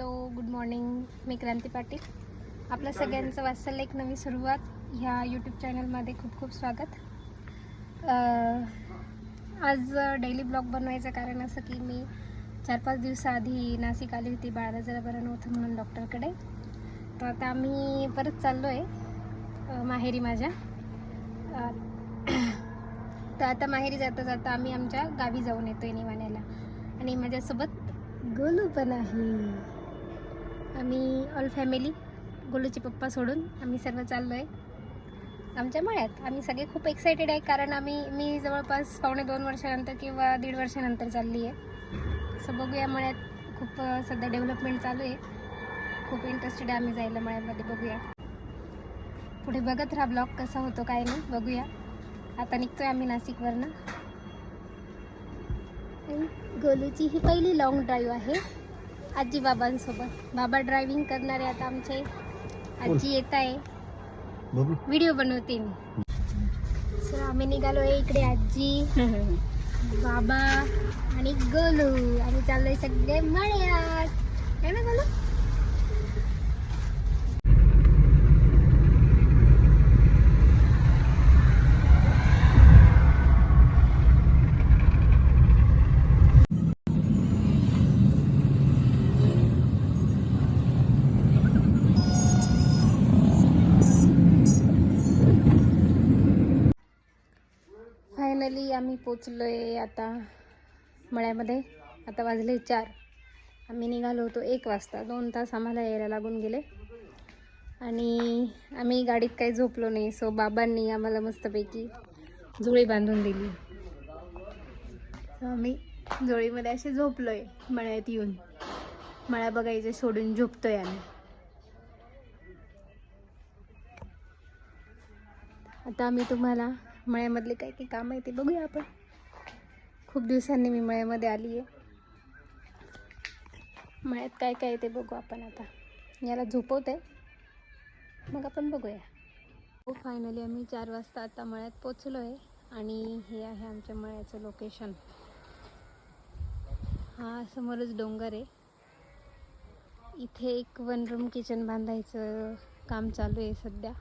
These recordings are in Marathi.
Hello, good morning. मी क्रांती पाटील. आपल्या सगळ्यांचं वाचलं एक नवी सुरुवात ह्या यूट्यूब चॅनलमध्ये खूप खूप स्वागत. आज डेली ब्लॉग बनवायचं कारण असं की मी 4-5 दिवसाआधी नाशिक आली होती. बाळाला जरा बरं नव्हतं म्हणून डॉक्टरकडे. तर आता आम्ही परत चाललो आहे माहेरी माझ्या. तर आता माहेरी जाता जाता आम्ही आमच्या गावी जाऊन येतो आहे निवाण्याला. आणि माझ्यासोबत गोलू पण आहे. आम्ही ऑल फॅमिली, गोलूचे पप्पा सोडून आम्ही सर्व चाललो आहे आमच्या मळ्यात. आम्ही सगळे खूप एक्सायटेड आहे कारण मी जवळपास 2.5 वर्षानंतर किंवा 1.5 वर्षानंतर चालली आहे. असं बघूया, मळ्यात खूप सध्या डेव्हलपमेंट चालू आहे. खूप इंटरेस्टेड आहे आम्ही जायला मळ्यामध्ये. बघूया पुढे, बघत राहा ब्लॉग कसा होतो काय नाही, बघूया. आता निघतोय आम्ही नाशिकवरनं. गोलूची ही पहिली लॉंग ड्राईव्ह आहे आजी बाबांसोबत. बाबा ड्रायव्हिंग करणारे आता आमचे. आजी येत आहे, व्हिडिओ बनवते मी. सो आम्ही निघालो आहे. इकडे आजी, बाबा आणि गोलू. आम्ही चाललोय सगळे मळ्यात, है ना गोलू? फायनली आम्ही पोचलो आहे आता मळ्यामध्ये. आता वाजले 4. आम्ही निघालो होतो 1 वाजता. 2 तास आम्हाला यायला लागून गेले. आणि आम्ही गाडीत काही झोपलो नाही. सो बाबांनी आम्हाला मस्तपैकी झोळी बांधून दिली. आम्ही झोळीमध्ये असे झोपलो आहे मळ्यात येऊन. मळ्या बघायचे सोडून झोपतोय आम्ही. आता आम्ही तुम्हाला मळ्यामधले काय काय काम आहे ते बघूया आपण. खूप दिवसांनी मी मळ्यामध्ये आली आहे. मळ्यात काय काय ते बघू आपण. आता याला झोपवते, मग आपण बघूया. हो, फायनली आम्ही 4 वाजता आता मळ्यात पोचलो आहे. आणि हे आहे आमच्या मळ्याचं लोकेशन. हा समोरच डोंगर आहे. इथे एक 1 रूम किचन बांधायचं काम चालू आहे सध्या.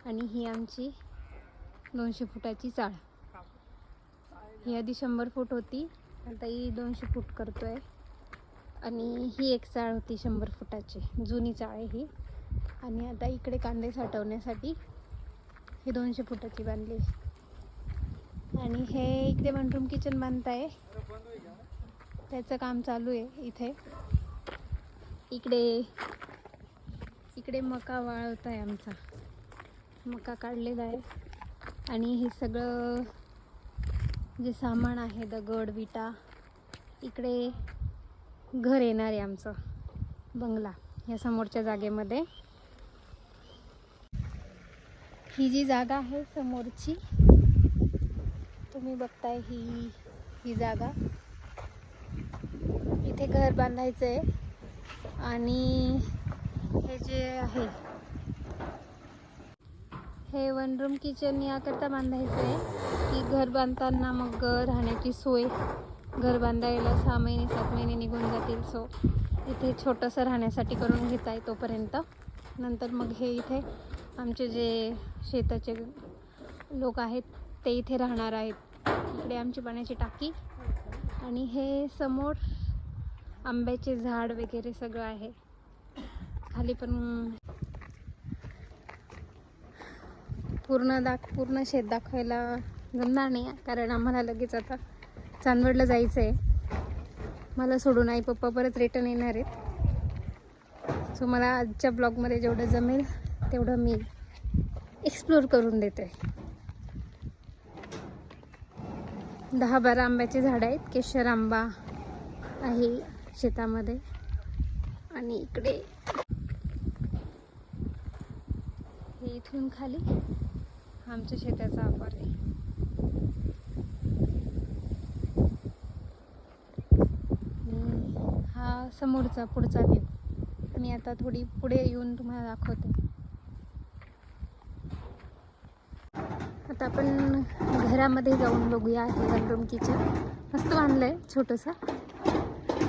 आणि ही आमची 200 फुटाची चाळ. ही आधी 100 फूट होती, आता ही 200 फूट करतोय. आणि ही एक चाळ होती 100 फुटाची, जुनी चाळ आहे ही. आणि आता इकडे कांदे साठवण्यासाठी ही 200 फुटाची बांधली. आणि हे इकडे 1 रूम किचन बांधताय, त्याचं काम चालू आहे इथे. इकडे मका वाळवत आहे आमचा. मका काढलेला आहे. आणि हे सगळं जे सामान आहे, दगड विटा, इकडे घर येणार आहे आमचं, बंगला, या समोरच्या जागेमध्ये. ही जी जागा आहे समोरची तुम्ही बघताय, ही जागा, इथे घर बांधायचं आहे. आणि हे जे आहे हे 1 रूम किचन याकरता बांधायचं आहे की घर बांधताना मग राहण्याची सोय, घर बांधायला 6 महिने 7 महिने निघून जातील. सो इथे छोटंसं राहण्यासाठी करून घेत आहे तोपर्यंत. नंतर मग हे इथे आमचे जे शेताचे लोक आहेत ते इथे राहणार आहेत. इकडे आमची पाण्याची टाकी. आणि हे समोर आंब्याचे झाड वगैरे सगळं आहे. खाली पण पूर्ण शेत दाखवायला जमणार नाही, कारण आम्हाला लगेच आता चांदवडला जायचं आहे. मला सोडून आई पप्पा परत रिटर्न येणार आहेत. सो मला आजच्या ब्लॉगमध्ये जेवढं जमेल तेवढं मी एक्सप्लोर करून देते. 10-12 आंब्याचे झाडं आहेत. केशर आंबा आहे शेतामध्ये. आणि इकडे हे इथून खाली आमच्या शेताचा आकार आहे. हा समोरचा पुढचा व्ह्यू मी आता थोडी पुढे येऊन तुम्हाला दाखवते. आता आपण घरामध्ये जाऊन बघूया. हे 1 रूम किचन मस्त बांधलं आहे छोटंसं.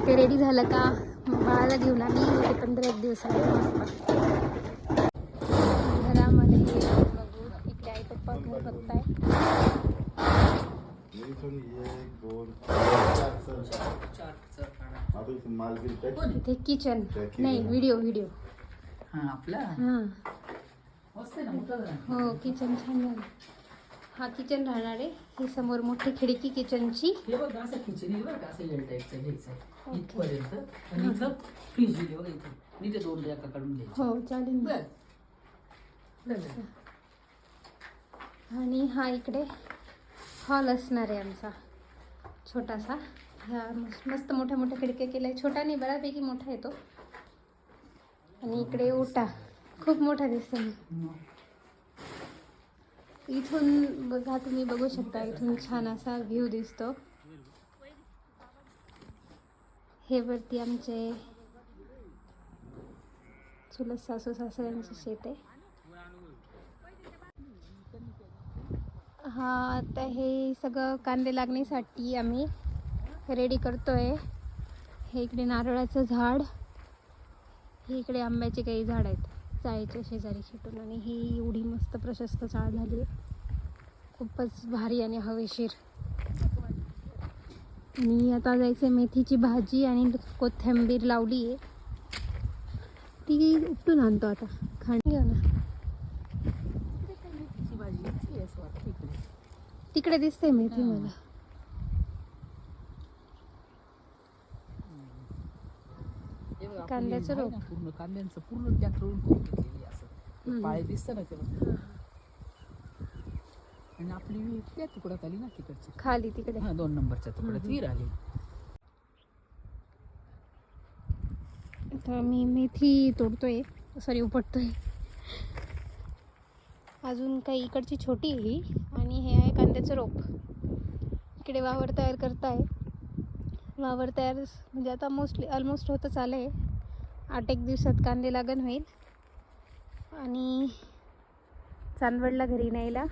ते रेडी झालं का बाळाला घेऊन आम्ही होते 15 दिवसाला मस्त घरामध्ये बघू. इकडे आई पप्पा घर बघताय. इथे किचन नाही व्हिडिओ आपला मस्त आहे ना, मोठा झाला. हो किचन छान झालं. हा किचन राहणार आहे. ही समोर मोठी खिडकी किचनची. हे बघ असं किचन आहे बघ, असं एल टाईपचं घ्यायचं इथपर्यंत आणि इथं फ्रीज दिली बघ इथं. मी ते 2 रॅका काढून घ्यायचे. हो चालेल. बरं आणि हा इकडे हॉल असणार आहे आमचा छोटासा. ह्या मस्त मोठ्या मोठ्या खिडक्या केल्या. छोटा नाही बऱ्यापैकी मोठा येतो. आणि इकडे ओटा खूप मोठा दिसतो. इथून बघा तुम्ही बघू शकता. इथून छान असा व्ह्यू दिसतो. हे वरती आमचे चुलत सासू सासऱ्यांचे शेत आहे. हा आता हे सगळं कांदे लागण्यासाठी आम्ही रेडी करतोय. हे इकडे नारळाचं झाड, हे इकडे आंब्याचे काही झाड आहेत चाळीच्या शेजारी खेटून. आणि ही एवढी मस्त प्रशस्त चाळ झाली आहे, खूपच भारी आणि हवेशीर. आणि आता जायचं मेथीची भाजी आणि कोथिंबीर लावली आहे, ती उपटून आणतो आता. खाणी घेऊ ना. तिकडे दिसते मेथी मला. कांद्याचं रोप पूर्ण कांद्यांचं पूर्ण ट्रॅक्टरवरून घेतलेली असं पाळे दिसतं ना तेव्हा. आणि आपली विहीर त्या तुकड्यात आली ना तिकडची खाली तिकडे. 2 नंबरच्या तुकड्यात विहीर आली. तर मी मेथी तोडतोय, सॉरी उपटतोय. अजून काही इकडची छोटी आहे ही. आणि हे आहे कांद्याचं रोप. इकडे वावर तयार करताय. वावर तयार म्हणजे आता ऑलमोस्ट होतच आलं आहे. 8-1 दिवसात कांदे लागण होईल. आणि चांदवडला घरी न्यायला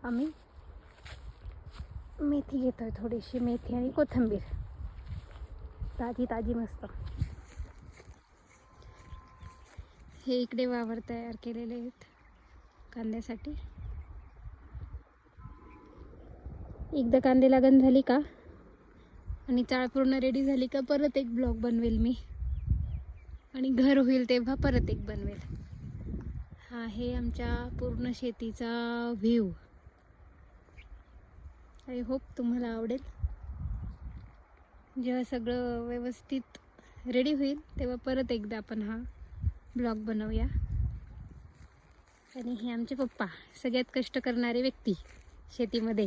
आम्ही मेथी घेतो आहे. थोडीशी मेथी आणि कोथिंबीर ताजी मस्त. हे इकडे वावर तयार केलेले आहेत कांद्यासाठी. एकदा कांदे लागण झाली का आणि चाळ पूर्ण रेडी झाली का परत एक ब्लॉग बनवेल मी. आणि घर होईल तेव्हा परत एक बनवेल. हा आहे आमच्या पूर्ण शेतीचा व्ह्यू. आय होप तुम्हाला आवडेल. जेव्हा सगळं व्यवस्थित रेडी होईल तेव्हा परत एकदा आपण हा ब्लॉग बनवूया. आणि हे आमचे पप्पा, सगळ्यात कष्ट करणारे व्यक्ती शेतीमध्ये.